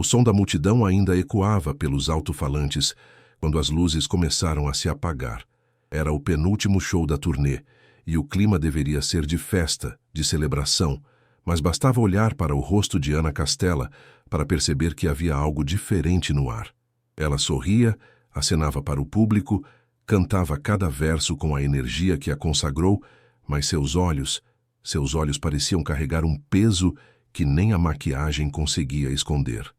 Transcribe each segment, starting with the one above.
O som da multidão ainda ecoava pelos alto-falantes quando as luzes começaram a se apagar. Era o penúltimo show da turnê, e o clima deveria ser de festa, de celebração, mas bastava olhar para o rosto de Ana Castela para perceber que havia algo diferente no ar. Ela sorria, acenava para o público, cantava cada verso com a energia que a consagrou, mas seus olhos pareciam carregar um peso que nem a maquiagem conseguia esconder.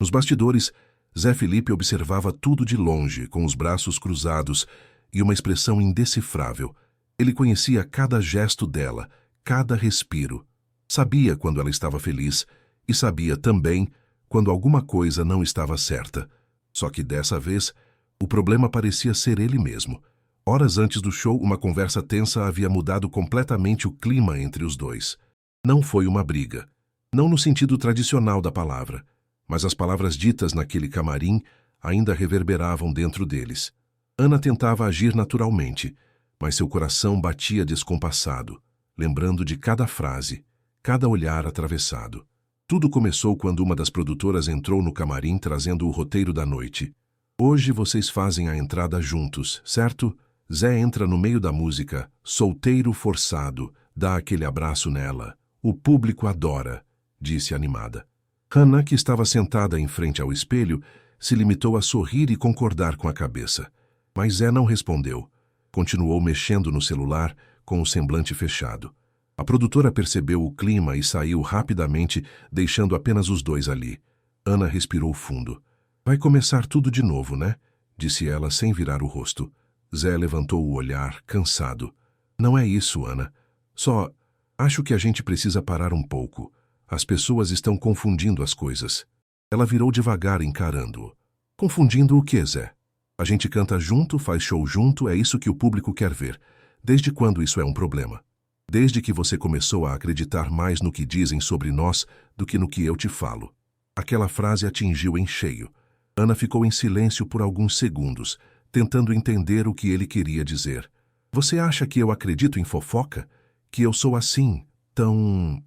Nos bastidores, Zé Felipe observava tudo de longe, com os braços cruzados e uma expressão indecifrável. Ele conhecia cada gesto dela, cada respiro. Sabia quando ela estava feliz e sabia também quando alguma coisa não estava certa. Só que dessa vez, o problema parecia ser ele mesmo. Horas antes do show, uma conversa tensa havia mudado completamente o clima entre os dois. Não foi uma briga. Não no sentido tradicional da palavra, mas as palavras ditas naquele camarim ainda reverberavam dentro deles. Ana tentava agir naturalmente, mas seu coração batia descompassado, lembrando de cada frase, cada olhar atravessado. Tudo começou quando uma das produtoras entrou no camarim trazendo o roteiro da noite. Hoje vocês fazem a entrada juntos, certo? Zé entra no meio da música, solteiro forçado, dá aquele abraço nela. O público adora, disse animada. Hannah, que estava sentada em frente ao espelho, se limitou a sorrir e concordar com a cabeça. Mas Zé não respondeu. Continuou mexendo no celular, com o semblante fechado. A produtora percebeu o clima e saiu rapidamente, deixando apenas os dois ali. Ana respirou fundo. Vai começar tudo de novo, né? Disse ela sem virar o rosto. Zé levantou o olhar, cansado. Não é isso, Ana. Só acho que a gente precisa parar um pouco. As pessoas estão confundindo as coisas. Ela virou devagar, encarando-o. Confundindo o quê, Zé? A gente canta junto, faz show junto, é isso que o público quer ver. Desde quando isso é um problema? Desde que você começou a acreditar mais no que dizem sobre nós do que no que eu te falo. Aquela frase atingiu em cheio. Ana ficou em silêncio por alguns segundos, tentando entender o que ele queria dizer. Você acha que eu acredito em fofoca? Que eu sou assim, tão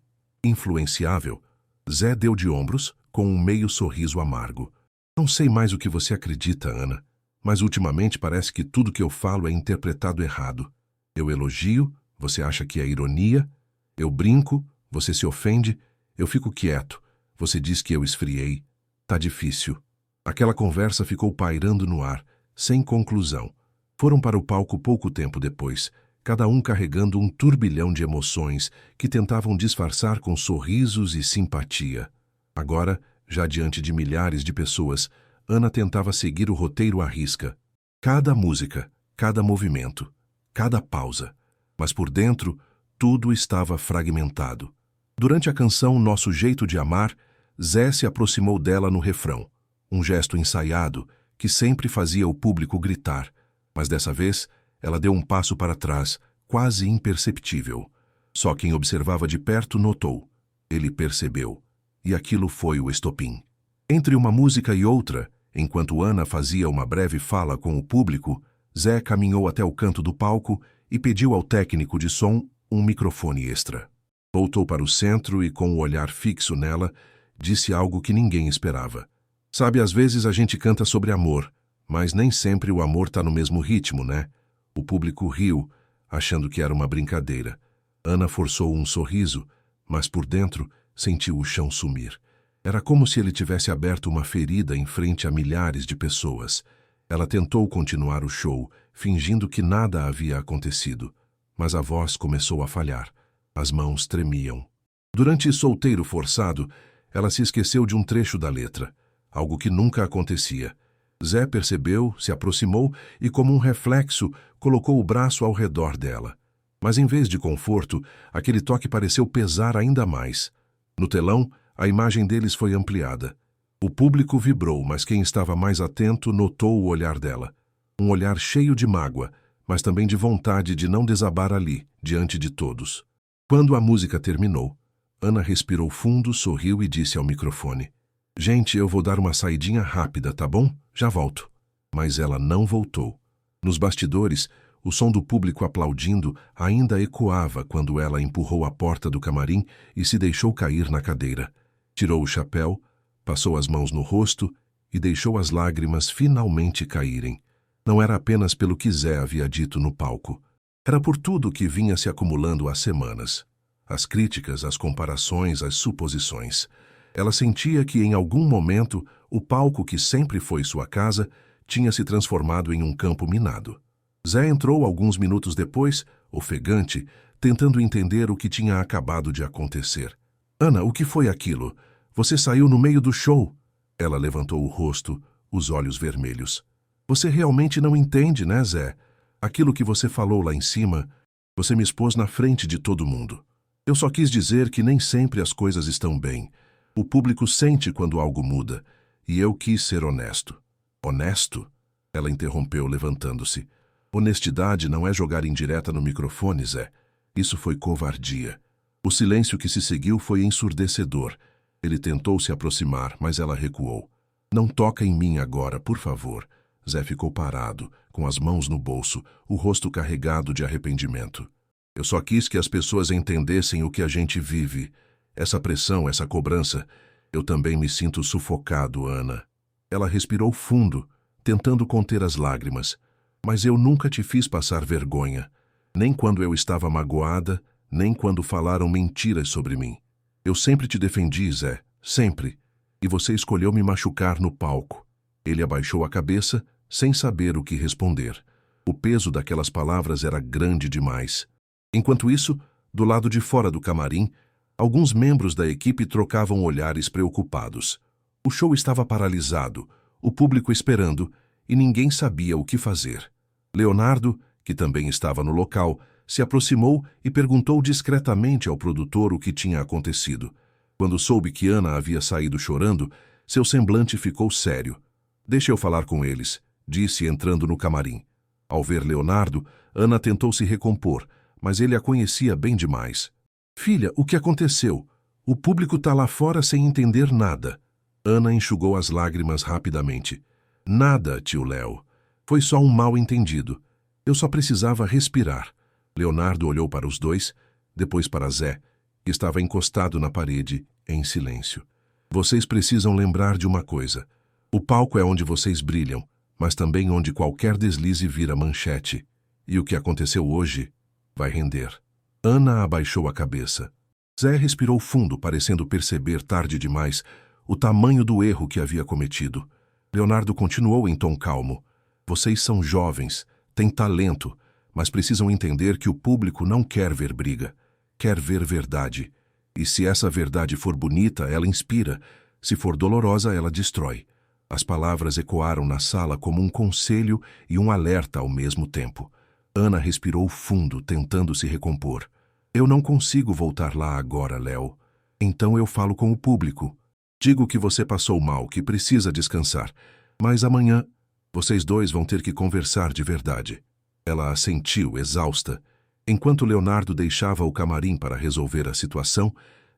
influenciável? Zé deu de ombros, com um meio sorriso amargo. Não sei mais o que você acredita, Ana, mas ultimamente parece que tudo que eu falo é interpretado errado. Eu elogio, você acha que é ironia? Eu brinco, você se ofende? Eu fico quieto, você diz que eu esfriei. Tá difícil. Aquela conversa ficou pairando no ar, sem conclusão. Foram para o palco pouco tempo depois, cada um carregando um turbilhão de emoções que tentavam disfarçar com sorrisos e simpatia. Agora, já diante de milhares de pessoas, Ana tentava seguir o roteiro à risca. Cada música, cada movimento, cada pausa. Mas por dentro, tudo estava fragmentado. Durante a canção Nosso Jeito de Amar, Zé se aproximou dela no refrão. Um gesto ensaiado que sempre fazia o público gritar. Mas dessa vez, ela deu um passo para trás, quase imperceptível. Só quem observava de perto notou. Ele percebeu. E aquilo foi o estopim. Entre uma música e outra, enquanto Ana fazia uma breve fala com o público, Zé caminhou até o canto do palco e pediu ao técnico de som um microfone extra. Voltou para o centro e, com o olhar fixo nela, disse algo que ninguém esperava. Sabe, às vezes a gente canta sobre amor, mas nem sempre o amor tá no mesmo ritmo, né? O público riu, achando que era uma brincadeira. Ana forçou um sorriso, mas por dentro sentiu o chão sumir. Era como se ele tivesse aberto uma ferida em frente a milhares de pessoas. Ela tentou continuar o show, fingindo que nada havia acontecido. Mas a voz começou a falhar. As mãos tremiam. Durante Solteiro Forçado, ela se esqueceu de um trecho da letra, algo que nunca acontecia. Zé percebeu, se aproximou e, como um reflexo, colocou o braço ao redor dela. Mas em vez de conforto, aquele toque pareceu pesar ainda mais. No telão, a imagem deles foi ampliada. O público vibrou, mas quem estava mais atento notou o olhar dela. Um olhar cheio de mágoa, mas também de vontade de não desabar ali, diante de todos. Quando a música terminou, Ana respirou fundo, sorriu e disse ao microfone: Gente, eu vou dar uma saidinha rápida, tá bom? Já volto. Mas ela não voltou. Nos bastidores, o som do público aplaudindo ainda ecoava quando ela empurrou a porta do camarim e se deixou cair na cadeira. Tirou o chapéu, Passou as mãos no rosto e deixou as lágrimas finalmente caírem. Não era apenas pelo que Zé havia dito no palco. Era por tudo que vinha se acumulando há semanas. As críticas, as comparações, as suposições. Ela sentia que, em algum momento, o palco que sempre foi sua casa tinha se transformado em um campo minado. Zé entrou alguns minutos depois, ofegante, tentando entender o que tinha acabado de acontecer. Ana, o que foi aquilo? Você saiu no meio do show. Ela levantou o rosto, os olhos vermelhos. Você realmente não entende, né, Zé? Aquilo que você falou lá em cima, você me expôs na frente de todo mundo. Eu só quis dizer que nem sempre as coisas estão bem. O público sente quando algo muda, e eu quis ser honesto. Honesto? Ela interrompeu, levantando-se. Honestidade não é jogar indireta no microfone, Zé. Isso foi covardia. O silêncio que se seguiu foi ensurdecedor. Ele tentou se aproximar, mas ela recuou. Não toca em mim agora, por favor. Zé ficou parado, com as mãos no bolso, o rosto carregado de arrependimento. Eu só quis que as pessoas entendessem o que a gente vive. Essa pressão, essa cobrança. Eu também me sinto sufocado, Ana. Ela respirou fundo, tentando conter as lágrimas. Mas eu nunca te fiz passar vergonha. Nem quando eu estava magoada, nem quando falaram mentiras sobre mim. Eu sempre te defendi, Zé. Sempre. E você escolheu me machucar no palco. Ele abaixou a cabeça, sem saber o que responder. O peso daquelas palavras era grande demais. Enquanto isso, do lado de fora do camarim, alguns membros da equipe trocavam olhares preocupados. O show estava paralisado, o público esperando, e ninguém sabia o que fazer. Leonardo, que também estava no local, se aproximou e perguntou discretamente ao produtor o que tinha acontecido. Quando soube que Ana havia saído chorando, seu semblante ficou sério. Deixa eu falar com eles, disse entrando no camarim. Ao ver Leonardo, Ana tentou se recompor, mas ele a conhecia bem demais. Filha, o que aconteceu? O público está lá fora sem entender nada. Ana enxugou as lágrimas rapidamente. Nada, tio Léo. Foi só um mal-entendido. Eu só precisava respirar. Leonardo olhou para os dois, depois para Zé, que estava encostado na parede, em silêncio. Vocês precisam lembrar de uma coisa. O palco é onde vocês brilham, mas também onde qualquer deslize vira manchete. E o que aconteceu hoje vai render. Ana abaixou a cabeça. Zé respirou fundo, parecendo perceber tarde demais o tamanho do erro que havia cometido. Leonardo continuou em tom calmo. Vocês são jovens, têm talento, mas precisam entender que o público não quer ver briga, quer ver verdade. E se essa verdade for bonita, ela inspira. Se for dolorosa, ela destrói. As palavras ecoaram na sala como um conselho e um alerta ao mesmo tempo. Ana respirou fundo, tentando se recompor. Eu não consigo voltar lá agora, Léo. Então eu falo com o público. Digo que você passou mal, que precisa descansar. Mas amanhã, vocês dois vão ter que conversar de verdade. Ela assentiu, exausta. Enquanto Leonardo deixava o camarim para resolver a situação,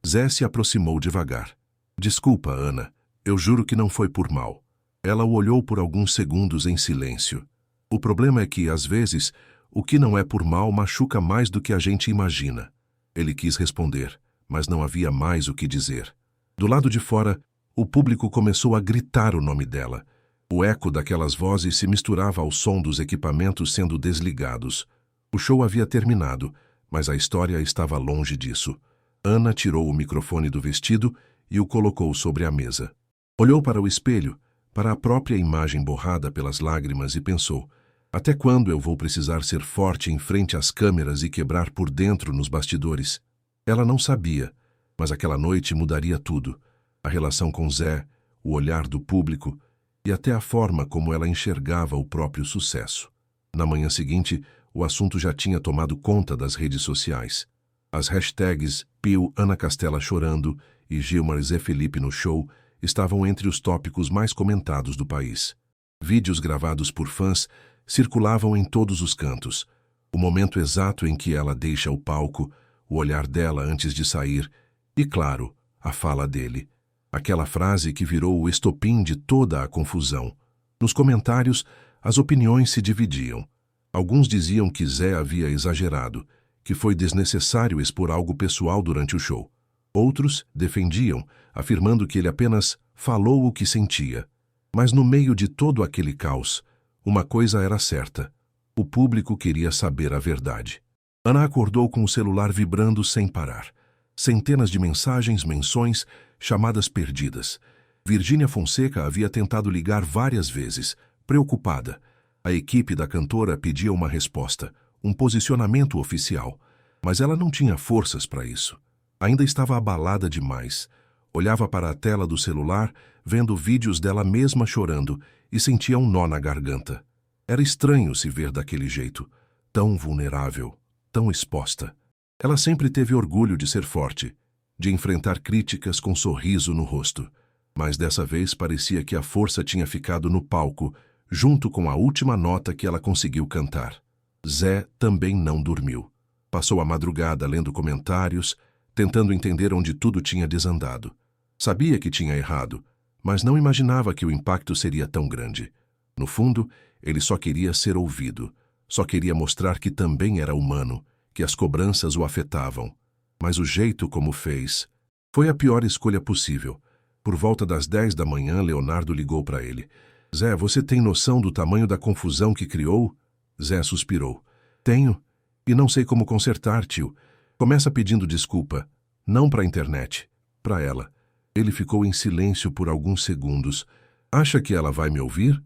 Zé se aproximou devagar. Desculpa, Ana. Eu juro que não foi por mal. Ela o olhou por alguns segundos em silêncio. O problema é que, às vezes, o que não é por mal machuca mais do que a gente imagina. Ele quis responder, mas não havia mais o que dizer. Do lado de fora, o público começou a gritar o nome dela. O eco daquelas vozes se misturava ao som dos equipamentos sendo desligados. O show havia terminado, mas a história estava longe disso. Ana tirou o microfone do vestido e o colocou sobre a mesa. Olhou para o espelho, para a própria imagem borrada pelas lágrimas e pensou: até quando eu vou precisar ser forte em frente às câmeras e quebrar por dentro nos bastidores? Ela não sabia, mas aquela noite mudaria tudo. A relação com Zé, o olhar do público e até a forma como ela enxergava o próprio sucesso. Na manhã seguinte, o assunto já tinha tomado conta das redes sociais. As hashtags Pio Ana Castela chorando e Gilmar Zé Felipe no show estavam entre os tópicos mais comentados do país. Vídeos gravados por fãs circulavam em todos os cantos. O momento exato em que ela deixa o palco, o olhar dela antes de sair e, claro, a fala dele. Aquela frase que virou o estopim de toda a confusão. Nos comentários, as opiniões se dividiam. Alguns diziam que Zé havia exagerado, que foi desnecessário expor algo pessoal durante o show. Outros defendiam, afirmando que ele apenas falou o que sentia. Mas no meio de todo aquele caos, uma coisa era certa. O público queria saber a verdade. Ana acordou com o celular vibrando sem parar. Centenas de mensagens, menções, chamadas perdidas. Virgínia Fonseca havia tentado ligar várias vezes, preocupada. A equipe da cantora pedia uma resposta, um posicionamento oficial, mas ela não tinha forças para isso. Ainda estava abalada demais. Olhava para a tela do celular, vendo vídeos dela mesma chorando, e sentia um nó na garganta. Era estranho se ver daquele jeito, tão vulnerável, tão exposta. Ela sempre teve orgulho de ser forte, de enfrentar críticas com sorriso no rosto. Mas dessa vez parecia que a força tinha ficado no palco, junto com a última nota que ela conseguiu cantar. Zé também não dormiu. Passou a madrugada lendo comentários, tentando entender onde tudo tinha desandado. Sabia que tinha errado, mas não imaginava que o impacto seria tão grande. No fundo, ele só queria ser ouvido, só queria mostrar que também era humano, que as cobranças o afetavam. Mas o jeito como fez foi a pior escolha possível. Por volta das 10 da manhã, Leonardo ligou para ele. Zé, você tem noção do tamanho da confusão que criou? Zé suspirou. Tenho. E não sei como consertar, tio. Começa pedindo desculpa. Não para a internet. Para ela. Ele ficou em silêncio por alguns segundos. Acha que ela vai me ouvir?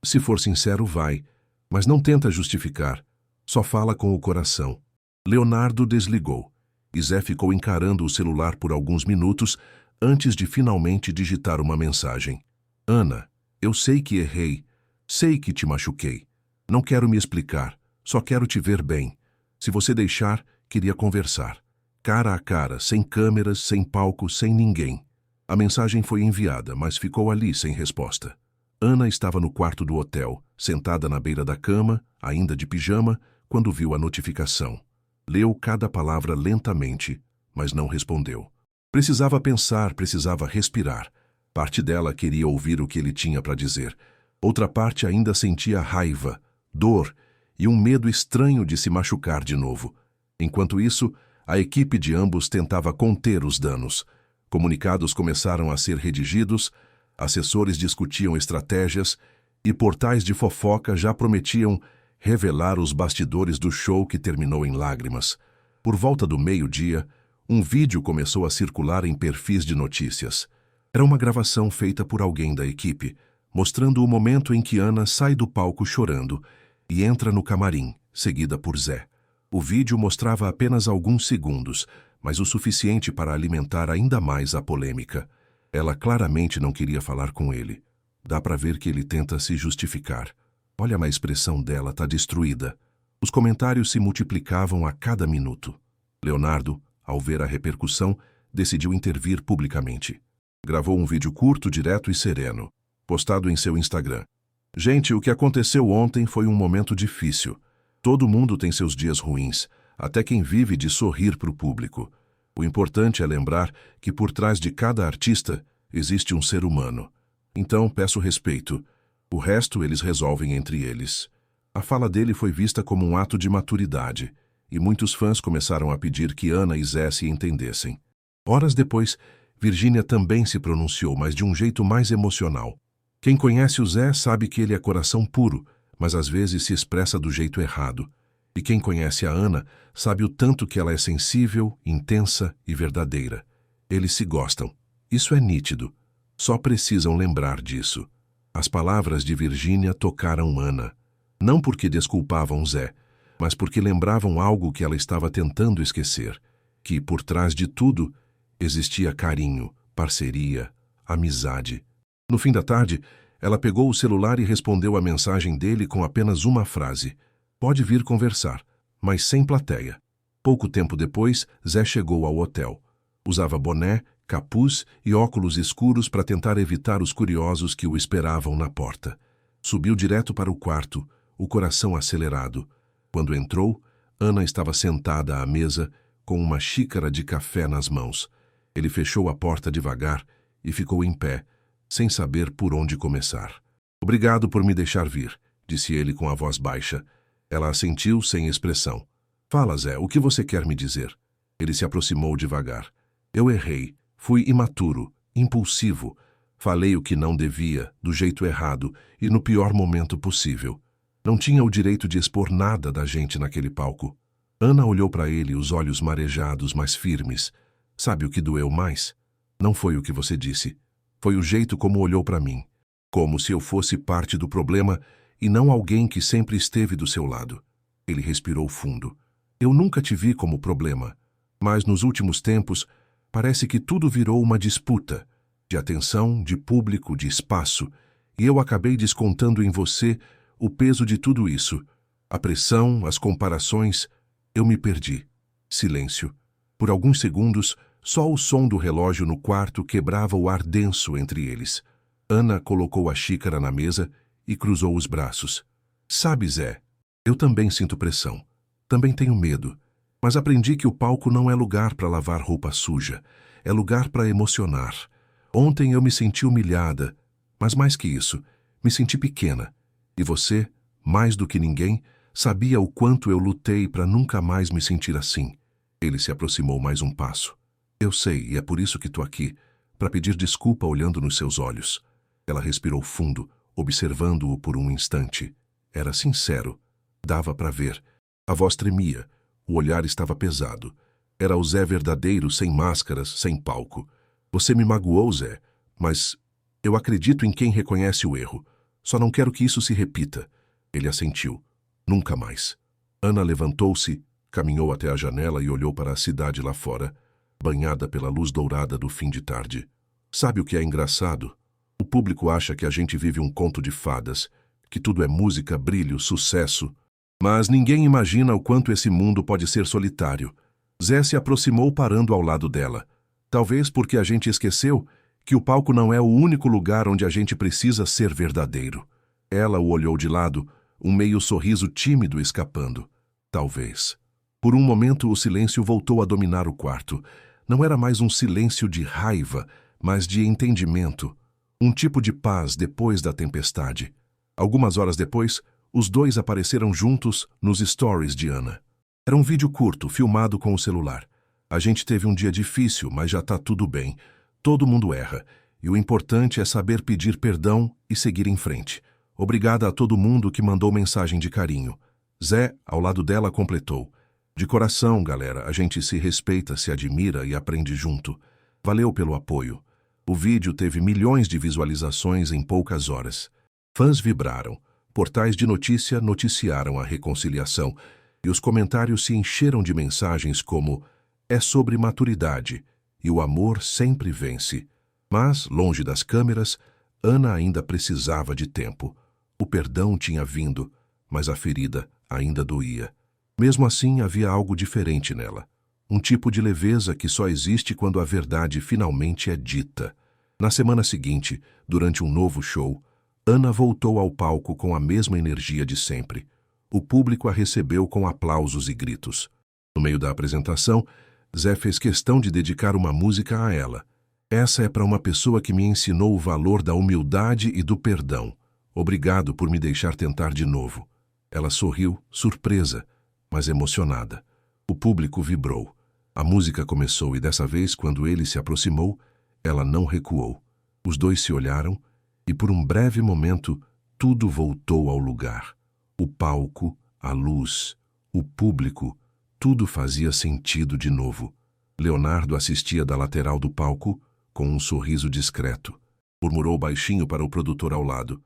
Se for sincero, vai. Mas não tenta justificar. Só fala com o coração. Leonardo desligou. E Zé ficou encarando o celular por alguns minutos antes de finalmente digitar uma mensagem. Ana, eu sei que errei. Sei que te machuquei. Não quero me explicar. Só quero te ver bem. Se você deixar, queria conversar. Cara a cara, sem câmeras, sem palco, sem ninguém. A mensagem foi enviada, mas ficou ali sem resposta. Ana estava no quarto do hotel, sentada na beira da cama, ainda de pijama, quando viu a notificação. Leu cada palavra lentamente, mas não respondeu. Precisava pensar, precisava respirar. Parte dela queria ouvir o que ele tinha para dizer. Outra parte ainda sentia raiva, dor e um medo estranho de se machucar de novo. Enquanto isso, a equipe de ambos tentava conter os danos. Comunicados começaram a ser redigidos, assessores discutiam estratégias e portais de fofoca já prometiam revelar os bastidores do show que terminou em lágrimas. Por volta do meio-dia, um vídeo começou a circular em perfis de notícias. Era uma gravação feita por alguém da equipe, mostrando o momento em que Ana sai do palco chorando e entra no camarim, seguida por Zé. O vídeo mostrava apenas alguns segundos, mas o suficiente para alimentar ainda mais a polêmica. Ela claramente não queria falar com ele. Dá para ver que ele tenta se justificar. Olha, a expressão dela está destruída. Os comentários se multiplicavam a cada minuto. Leonardo, ao ver a repercussão, decidiu intervir publicamente. Gravou um vídeo curto, direto e sereno, postado em seu Instagram. Gente, o que aconteceu ontem foi um momento difícil. Todo mundo tem seus dias ruins, até quem vive de sorrir para o público. O importante é lembrar que por trás de cada artista existe um ser humano. Então, peço respeito. O resto eles resolvem entre eles. A fala dele foi vista como um ato de maturidade, e muitos fãs começaram a pedir que Ana e Zé se entendessem. Horas depois, Virgínia também se pronunciou, mas de um jeito mais emocional. Quem conhece o Zé sabe que ele é coração puro, mas às vezes se expressa do jeito errado. E quem conhece a Ana sabe o tanto que ela é sensível, intensa e verdadeira. Eles se gostam. Isso é nítido. Só precisam lembrar disso. As palavras de Virgínia tocaram Ana. Não porque desculpavam Zé, mas porque lembravam algo que ela estava tentando esquecer. Que, por trás de tudo, existia carinho, parceria, amizade. No fim da tarde, ela pegou o celular e respondeu a mensagem dele com apenas uma frase. Pode vir conversar, mas sem plateia. Pouco tempo depois, Zé chegou ao hotel. Usava boné, capuz e óculos escuros para tentar evitar os curiosos que o esperavam na porta. Subiu direto para o quarto, o coração acelerado. Quando entrou, Ana estava sentada à mesa, com uma xícara de café nas mãos. Ele fechou a porta devagar e ficou em pé, sem saber por onde começar. Obrigado por me deixar vir, disse ele com a voz baixa. Ela assentiu sem expressão. Fala, Zé, o que você quer me dizer? Ele se aproximou devagar. Eu errei. Fui imaturo, impulsivo, Falei o que não devia, do jeito errado e no pior momento possível. Não tinha o direito de expor nada da gente naquele palco. Ana olhou para ele, os olhos marejados, mas firmes. Sabe o que doeu mais? Não foi o que você disse. Foi o jeito como olhou para mim. Como se eu fosse parte do problema e não alguém que sempre esteve do seu lado. Ele respirou fundo. Eu nunca te vi como problema, mas nos últimos tempos parece que tudo virou uma disputa. De atenção, de público, de espaço, e eu acabei descontando em você o peso de tudo isso. A pressão, as comparações, eu me perdi. Silêncio. Por alguns segundos, só o som do relógio no quarto quebrava o ar denso entre eles. Ana colocou a xícara na mesa e cruzou os braços. Sabe, Zé, eu também sinto pressão. Também tenho medo. Mas aprendi que o palco não é lugar para lavar roupa suja. É lugar para emocionar. Ontem eu me senti humilhada, mas mais que isso, me senti pequena. E você, mais do que ninguém, sabia o quanto eu lutei para nunca mais me sentir assim. Ele se aproximou mais um passo. Eu sei, e é por isso que estou aqui, para pedir desculpa olhando nos seus olhos. Ela respirou fundo, observando-o por um instante. Era sincero. Dava para ver. A voz tremia. O olhar estava pesado. Era o Zé verdadeiro, sem máscaras, sem palco. Você me magoou, Zé, mas eu acredito em quem reconhece o erro. Só não quero que isso se repita. Ele assentiu. Nunca mais. Ana levantou-se, caminhou até a janela e olhou para a cidade lá fora, banhada pela luz dourada do fim de tarde. Sabe o que é engraçado? O público acha que a gente vive um conto de fadas, que tudo é música, brilho, sucesso. Mas ninguém imagina o quanto esse mundo pode ser solitário. Zé se aproximou parando ao lado dela. Talvez porque a gente esqueceu que o palco não é o único lugar onde a gente precisa ser verdadeiro. Ela o olhou de lado, um meio sorriso tímido escapando. Talvez. Por um momento o silêncio voltou a dominar o quarto. Não era mais um silêncio de raiva, mas de entendimento. Um tipo de paz depois da tempestade. Algumas horas depois, os dois apareceram juntos nos stories de Ana. Era um vídeo curto, filmado com o celular. A gente teve um dia difícil, mas já tá tudo bem. Todo mundo erra. E o importante é saber pedir perdão e seguir em frente. Obrigada a todo mundo que mandou mensagem de carinho. Zé, ao lado dela, completou. De coração, galera, a gente se respeita, se admira e aprende junto. Valeu pelo apoio. O vídeo teve milhões de visualizações em poucas horas. Fãs vibraram. Portais de notícia noticiaram a reconciliação. E os comentários se encheram de mensagens como: é sobre maturidade, e o amor sempre vence. Mas, longe das câmeras, Ana ainda precisava de tempo. O perdão tinha vindo, mas a ferida ainda doía. Mesmo assim, havia algo diferente nela. Um tipo de leveza que só existe quando a verdade finalmente é dita. Na semana seguinte, durante um novo show, Ana voltou ao palco com a mesma energia de sempre. O público a recebeu com aplausos e gritos. No meio da apresentação, Zé fez questão de dedicar uma música a ela. Essa é para uma pessoa que me ensinou o valor da humildade e do perdão. Obrigado por me deixar tentar de novo. Ela sorriu, surpresa, mas emocionada. O público vibrou. A música começou e dessa vez, quando ele se aproximou, ela não recuou. Os dois se olharam e por um breve momento tudo voltou ao lugar. O palco, a luz, o público, tudo fazia sentido de novo. Leonardo assistia da lateral do palco, com um sorriso discreto. Murmurou baixinho para o produtor ao lado.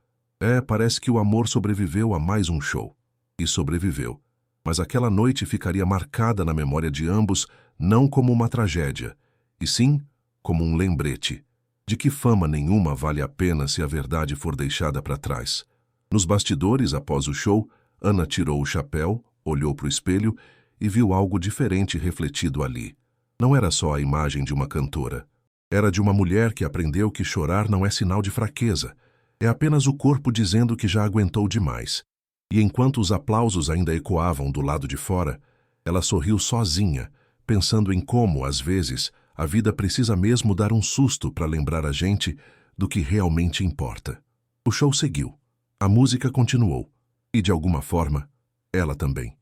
Parece que o amor sobreviveu a mais um show. E sobreviveu. Mas aquela noite ficaria marcada na memória de ambos, não como uma tragédia, e sim como um lembrete. De que fama nenhuma vale a pena se a verdade for deixada para trás. Nos bastidores, após o show, Ana tirou o chapéu, olhou para o espelho e viu algo diferente refletido ali. Não era só a imagem de uma cantora. Era de uma mulher que aprendeu que chorar não é sinal de fraqueza. É apenas o corpo dizendo que já aguentou demais. E enquanto os aplausos ainda ecoavam do lado de fora, ela sorriu sozinha, pensando em como, às vezes, a vida precisa mesmo dar um susto para lembrar a gente do que realmente importa. O show seguiu. A música continuou. E, de alguma forma, ela também.